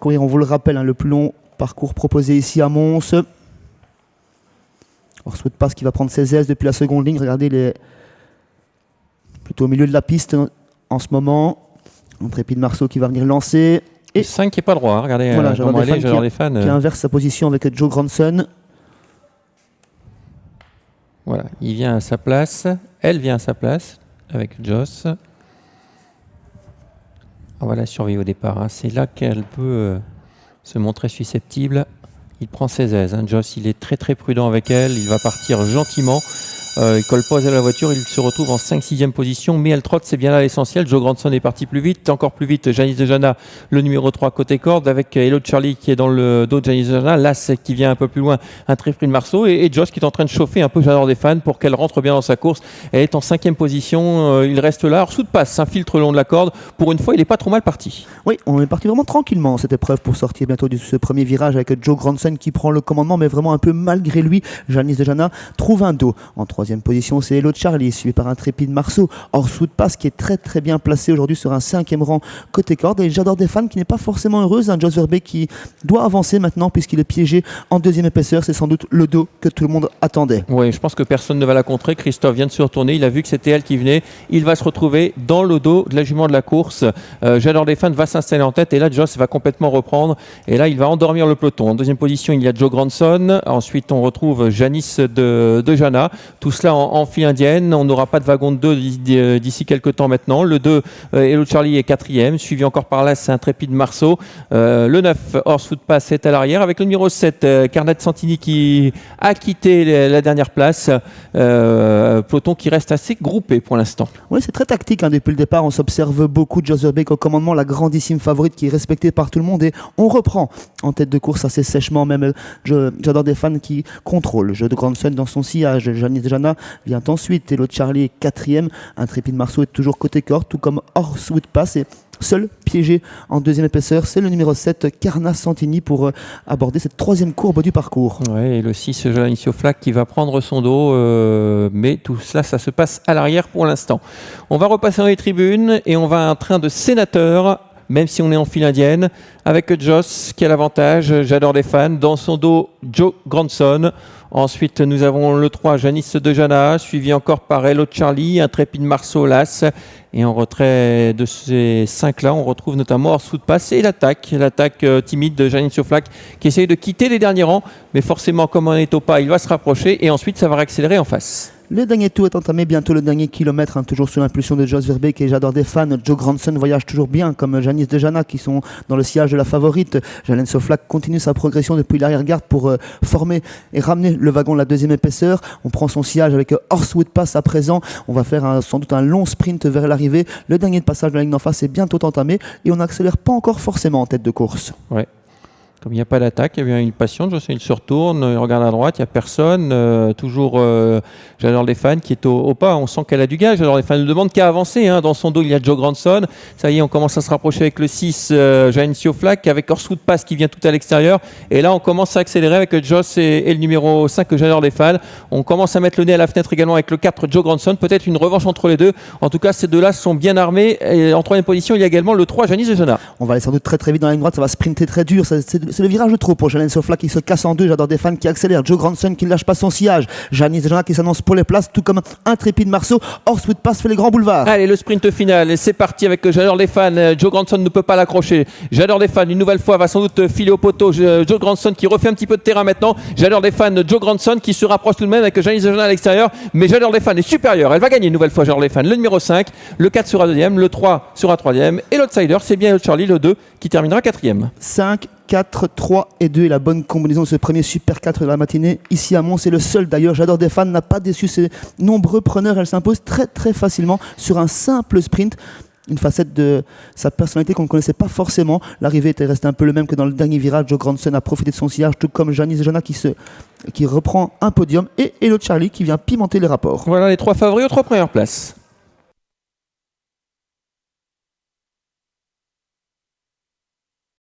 Courir, on vous le rappelle, le plus long parcours proposé ici à Mons. Orsoud Pass qui va prendre ses aises depuis la seconde ligne. Regardez, il est plutôt au milieu de la piste en ce moment. Intrépide Marceau qui va venir lancer. Et 5 qui n'est pas droit. Regardez voilà, comment elle est, j'adore les fans. Qui inverse sa position avec Joe Grandson. Voilà, il vient à sa place. Elle vient à sa place avec Joss. On va la surveiller au départ. C'est là qu'elle peut se montrer susceptible. Il prend ses aises. Joss, il est très très prudent avec elle. Il va partir gentiment. Il colle pas à la voiture. Il se retrouve en 5-6e position. Mais elle trotte, c'est bien là l'essentiel. Joe Grandson est parti plus vite. Encore plus vite, Janis Dejana, le numéro 3 côté corde, avec Hello Charlie qui est dans le dos de Janis Dejana. Las qui vient un peu plus loin, Intrépide Marceau. Et Joss qui est en train de chauffer un peu, j'adore des fans, pour qu'elle rentre bien dans sa course. Elle est en 5e position. Il reste là. Orsoud Pass s'infiltre le long de la corde. Pour une fois, il n'est pas trop mal parti. Oui, on est parti vraiment tranquillement cette épreuve pour sortir bientôt de ce premier virage avec Joe Grandson qui prend le commandement, mais vraiment un peu malgré lui. Janis Dejana trouve un dos. En 3e position, c'est Hello Charlie, suivi par Intrépide Marceau. Orsoud Pass qui est très très bien placé aujourd'hui sur un 5e rang côté corde. Et j'adore des fans qui n'est pas forcément heureuse. Joss Verbeek qui doit avancer maintenant puisqu'il est piégé en 2e épaisseur. C'est sans doute le dos que tout le monde attendait. Oui, je pense que personne ne va la contrer. Christophe vient de se retourner. Il a vu que c'était elle qui venait. Il va se retrouver dans le dos de la jument de la course. J'adore des fans va s'installer en tête. Et là, Joss va complètement reprendre. Et là, il va endormir le peloton. En 2e position, il y a Joe Grandson. Ensuite, on retrouve Janis Dejana. Tout cela en file indienne. On n'aura pas de wagon de 2 d'ici quelques temps maintenant. Le 2, Hello Charlie est 4e. Suivi encore par là, c'est Intrépide Marceau. Le 9, Orsoud Pass est à l'arrière. Avec le numéro 7, Carnat Santini qui a quitté la dernière place. Peloton qui reste assez groupé pour l'instant. Oui, c'est très tactique. Depuis le départ, on s'observe beaucoup de Joss Verbeek au commandement, la grandissime favorite qui est respectée par tout le monde. Et on reprend en tête de course assez sèchement. Même j'adore des fans qui contrôlent. Joe Grandson dans son sillage. Janis Dejana vient ensuite. Hello Charlie est 4e. Intrépide Marceau est toujours côté corde, tout comme Orsoud Pass. Et seul piégé en 2e épaisseur, c'est le numéro 7, Carnat Santini, pour aborder cette 3e courbe du parcours. Ouais, et le 6, Janicio Flack qui va prendre son dos, mais tout cela, ça se passe à l'arrière pour l'instant. On va repasser dans les tribunes et on va à un train de sénateurs, même si on est en file indienne, avec Joss qui a l'avantage, j'adore les fans, dans son dos Joe Grandson. Ensuite, nous avons le 3, Janis Dejana, suivi encore par Hello Charlie, Intrépide Marceau, Las. Et en retrait de ces 5-là, on retrouve notamment Orsoud Pass et l'attaque timide de Janis Flack qui essaye de quitter les derniers rangs. Mais forcément, comme on est au pas, il va se rapprocher et ensuite, ça va réaccélérer en face. Le dernier tour est entamé, bientôt le dernier kilomètre, toujours sous l'impulsion de Joss Verbeek et j'adore des fans. Joe Grandson voyage toujours bien, comme Janis Dejana qui sont dans le sillage de la favorite. Janis Flack continue sa progression depuis l'arrière-garde pour former et ramener le wagon de la 2e épaisseur. On prend son sillage avec Orsoud Pass à présent. On va faire sans doute un long sprint vers l'arrivée. Le dernier passage de la ligne d'en face est bientôt entamé et on n'accélère pas encore forcément en tête de course. Ouais. Comme il n'y a pas d'attaque, eh bien, il patiente, il se retourne, il regarde à droite, il n'y a personne. Toujours, j'adore les fans qui est au pas. On sent qu'elle a du gage. J'adore les fans ne demandent qu'à avancer. Dans son dos, il y a Joe Grandson. Ça y est, on commence à se rapprocher avec le 6, Janicio Flack, avec Orsoud Pass qui vient tout à l'extérieur. Et là, on commence à accélérer avec Joss et le numéro 5 que j'adore les fans. On commence à mettre le nez à la fenêtre également avec le 4, Joe Grandson. Peut-être une revanche entre les deux. En tout cas, ces deux-là sont bien armés. Et en 3e position, il y a également le 3, Janis Dejana. On va aller sans doute très très vite dans la ligne droite. Ça va sprinter très dur. C'est le virage de trop pour Janis Flack qui se casse en deux. J'adore des fans qui accélèrent. Joe Grandson qui ne lâche pas son sillage. Janis Dejana qui s'annonce pour les places, tout comme Intrépide Marceau. Orsoud Pass fait les grands boulevards. Allez, le sprint final, c'est parti avec j'adore les fans. Joe Grandson ne peut pas l'accrocher. J'adore les fans, une nouvelle fois, va sans doute filer au poteau. Joe Grandson qui refait un petit peu de terrain maintenant. J'adore les fans. Joe Grandson qui se rapproche tout de même avec Janis Dejana à l'extérieur. Mais j'adore les fans est supérieure. Elle va gagner une nouvelle fois. J'adore les fans. Le numéro 5, le 4 sera 2e, le 3 sera 3e. Et l'outsider, c'est bien Charlie, le 2, qui terminera 4e. 5, 4, 3 et 2 est la bonne combinaison de ce premier Super 4 de la matinée ici à Mons. C'est le seul d'ailleurs, j'adore des fans, n'a pas déçu ses nombreux preneurs. Elle s'impose très très facilement sur un simple sprint. Une facette de sa personnalité qu'on ne connaissait pas forcément. L'arrivée était restée un peu le même que dans le dernier virage. Joe Grandson a profité de son sillage, tout comme Janis Dejana qui reprend un podium. Et Hello Charlie qui vient pimenter les rapports. Voilà les 3 favoris aux 3 premières places.